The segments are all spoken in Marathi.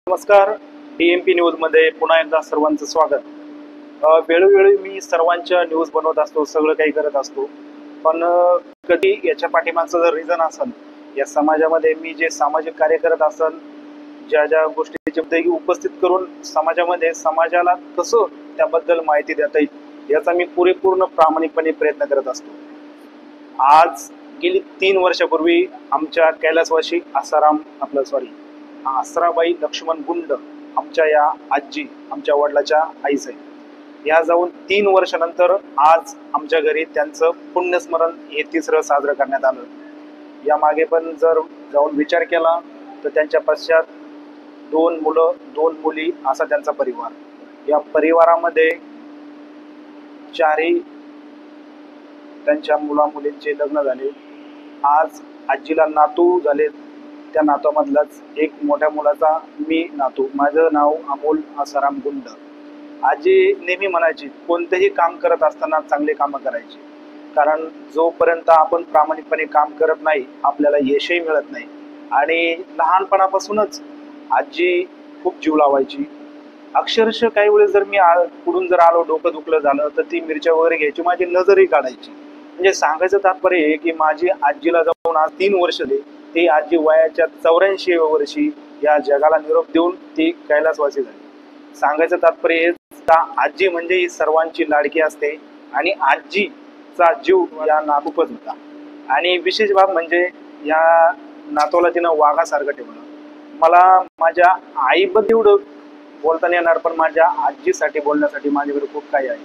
नमस्कार. DMP न्यूज मध्ये पुन्हा एकदा सर्वांचं स्वागत. वेळोवेळी मी सर्वांच्या न्यूज बनवत असतो, सगळं काही करत असतो, पण कधी याच्या पाठीमागचं जर रिझन असेल, या समाजामध्ये मी जे सामाजिक कार्य करत असेल, ज्या ज्या गोष्टीचे मुद्दे उपस्थित करून समाजाला कसं त्याबद्दल माहिती देता येईल याचा मी पूर्ण प्रामाणिकपणे प्रयत्न करत असतो. आज गेली 3 वर्षापूर्वी आमच्या कैलासवासी आसराबाई लक्ष्मण गुंड आमच्या या आजी, आमच्या वडिलाच्या आईच आहे. या जाऊन 3 वर्षानंतर आज आमच्या घरी त्यांचं पुण्यस्मरण हे 3रं साजरं करण्यात आलं. या मागे पण जर जाऊन विचार केला तर त्यांच्या पश्चात 2 मुलं 2 मुली असा त्यांचा परिवार. या परिवारामध्ये 4ही त्यांच्या मुलींचे लग्न झाले. आज आजीला नातू झाले. त्या नातूमधलाच एक मोठ्या मुलाचा मी नातू. माझं नाव अमोल आसाराम गुंड. आजी नेहमी म्हणायची, कोणतेही काम करत असताना चांगले कामं करायची, कारण जोपर्यंत आपण प्रामाणिकपणे काम करत नाही आपल्याला यशही मिळत नाही. आणि लहानपणापासूनच आजी खूप जीव लावायची. अक्षरशः काही वेळेस जर मी पुढून जर आलो, डोकं दुखलं झालं तर ती मिरच्या वगैरे घ्यायची, माझी नजरही काढायची. म्हणजे सांगायचं तात्पर्य आहे की माझी आजीला जाऊन आज 3 वर्ष झाले. ती आजी वयाच्या 84 वर्षी या जगाला निरोप देऊन ती कैलासवासी झाली. सांगायचं तात्पर्य हेच, आजी म्हणजे ही सर्वांची लाडकी असते आणि आजीचा जीव या नातूपच होता. आणि विशेष बाब म्हणजे या नातूला तिनं वाघासारखं ठेवलं. मला माझ्या आईबद्दल एवढं बोलता नाही येणार, पण माझ्या आजीसाठी बोलण्यासाठी माझ्याकडे खूप काही आहे.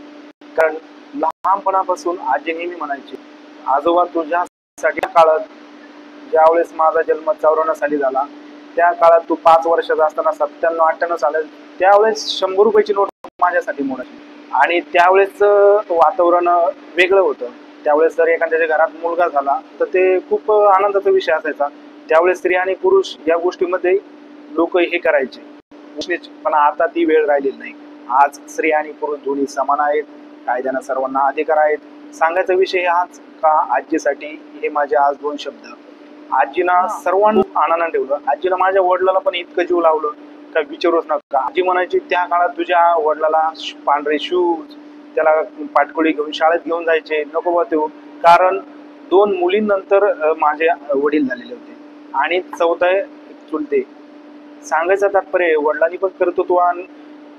कारण लहानपणापासून आजी नेहमी म्हणायची, आजोबा तुझ्यासाठी काळात, ज्यावेळेस माझा जन्म 54 साली झाला, त्या काळात तू 5 वर्षाचा असताना 97-98 साली त्यावेळेस 100 रुपयाची नोट माझ्यासाठी मोडायची. आणि त्यावेळेस वातावरण वेगळं होतं. त्यावेळेस जर एखाद्याच्या घरात मुलगा झाला तर ते खूप आनंदाचा विषय असायचा. त्यावेळेस स्त्री आणि पुरुष या गोष्टीमध्ये लोक हे करायचे. पण आता ती वेळ राहिलेली नाही. आज स्त्री आणि पुरुष दोन्ही समान आहेत. कायद्यानं सर्वांना अधिकार आहेत. सांगायचा विषय हाच का आजीसाठी हे माझे आज 2 शब्द. आजीना सर्वांना आनंदाने ठेवलं. आजीला माझ्या वडिलाला पण इतकं जीव लावलं का विचारूच नका. आजी म्हणायची, त्या काळात तुझ्या वडिलाला पांढरे शूज, त्याला पाटकोळी घेऊन शाळेत घेऊन जायचे, नको बा देऊ, कारण 2 मुलींनंतर माझे वडील झालेले होते आणि 4थे चुलते. सांगायचं तात्पर्य, वडिलांनी पण कर्तृत्ववान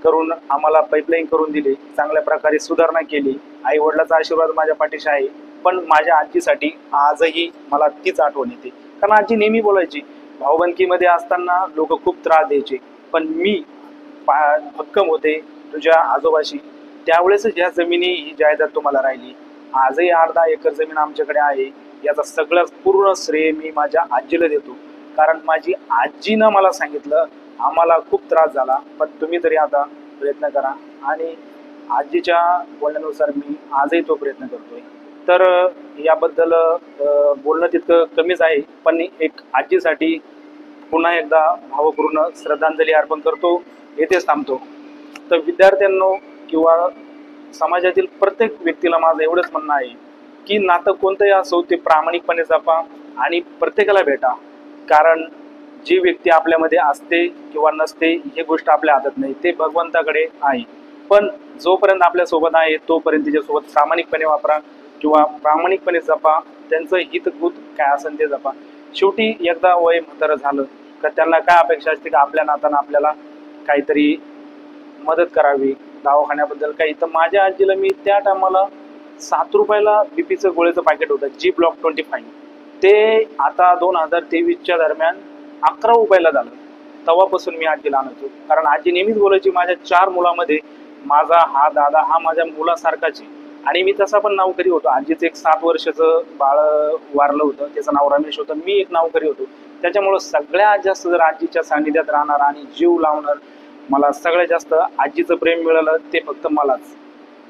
करून आम्हाला पाईपलाईन करून दिली, चांगल्या प्रकारे सुधारणा केली. आई वडिलाचा आशीर्वाद माझ्या पाठीशी आहे. पण माझ्या आजीसाठी आजही मला तीच आठवण येते. कारण आजी नेहमी बोलायची, भाऊबंदकीमध्ये असताना लोक खूप त्रास द्यायचे, पण मी भक्कम होते तुझ्या आजोबाशी. त्यावेळेस ज्या जमिनी ही जायदाद तुम्हाला राहिली, आजही 8-10 एकर जमीन आमच्याकडे आहे. याचा सगळं पूर्ण श्रेय मी माझ्या आजीला देतो. कारण माझी आजीनं मला सांगितलं, आम्हाला खूप त्रास झाला, पण तुम्ही तरी आता प्रयत्न करा. आणि आजीच्या बोलण्यानुसार मी आजही तो प्रयत्न करतोय. तर याबद्दल बोलणं तितकं कमीच आहे, पण एक आजीसाठी पुन्हा एकदा भावपूर्ण श्रद्धांजली अर्पण करतो. येथेच थांबतो. तर विद्यार्थ्यांनो किंवा समाजातील प्रत्येक व्यक्तीला माझं एवढंच म्हणणं आहे की नातं कोणतंही असो ते प्रामाणिकपणे जपा आणि प्रत्येकाला भेटा. कारण जी व्यक्ती आपल्यामध्ये असते किंवा नसते ही गोष्ट आपल्या हातात नाही, ते भगवंताकडे आहे. पण जोपर्यंत आपल्यासोबत आहे तोपर्यंत तिच्यासोबत प्रामाणिकपणे वापरा किंवा प्रामाणिकपणे जपा. त्यांचं हितगुत काय असेल ते जपा. शेवटी एकदा वय म्हातारं झालं का त्यांना काय अपेक्षा असते की आपल्या नातानं आपल्याला काहीतरी मदत करावी, दवाखान्याबद्दल काही. तर माझ्या आजीला मी त्या टायमाला 7 रुपयाला बीपीचं गोळ्याचं पॅकेट होतं, G-Block 25, ते आता 2023च्या दरम्यान 11 रुपयाला झालं. तेव्हापासून मी आजीला आणतो. कारण आजी नेहमीच बोलायची, माझ्या 4 मुलामध्ये माझा हा दादा हा माझ्या मुलासारखाच आहे. आणि मी तसा पण नोकरी होतो. आजीचं एक 7 वर्षाचं बाळ वारलं होतं, त्याचं नाव रमेश होतं. मी एक नोकरी होतो. त्याच्यामुळं सगळ्यात जास्त जर आजीच्या सानिध्यात राहणार आणि जीव लावणार, मला सगळ्यात जास्त आजीचं प्रेम मिळालं ते फक्त मलाच.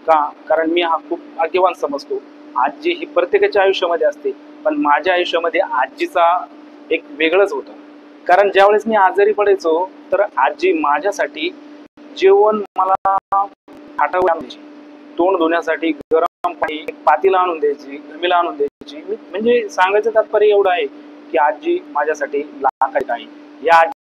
का? कारण मी हा खूप भाग्यवान समजतो. आजी ही प्रत्येकाच्या आयुष्यामध्ये असते, पण माझ्या आयुष्यामध्ये आजीचा एक वेगळंच होतं. कारण ज्यावेळेस मी आजारी पडायचो तर आजी माझ्यासाठी जेवण मला आठवण द्यायची, तोंड धुण्यासाठी गरम पाणी पातीला आणून द्यायची, गमीला आणून द्यायची. म्हणजे सांगायचं तात्पर्य एवढं आहे की आजी माझ्यासाठी लाखाची आहे. या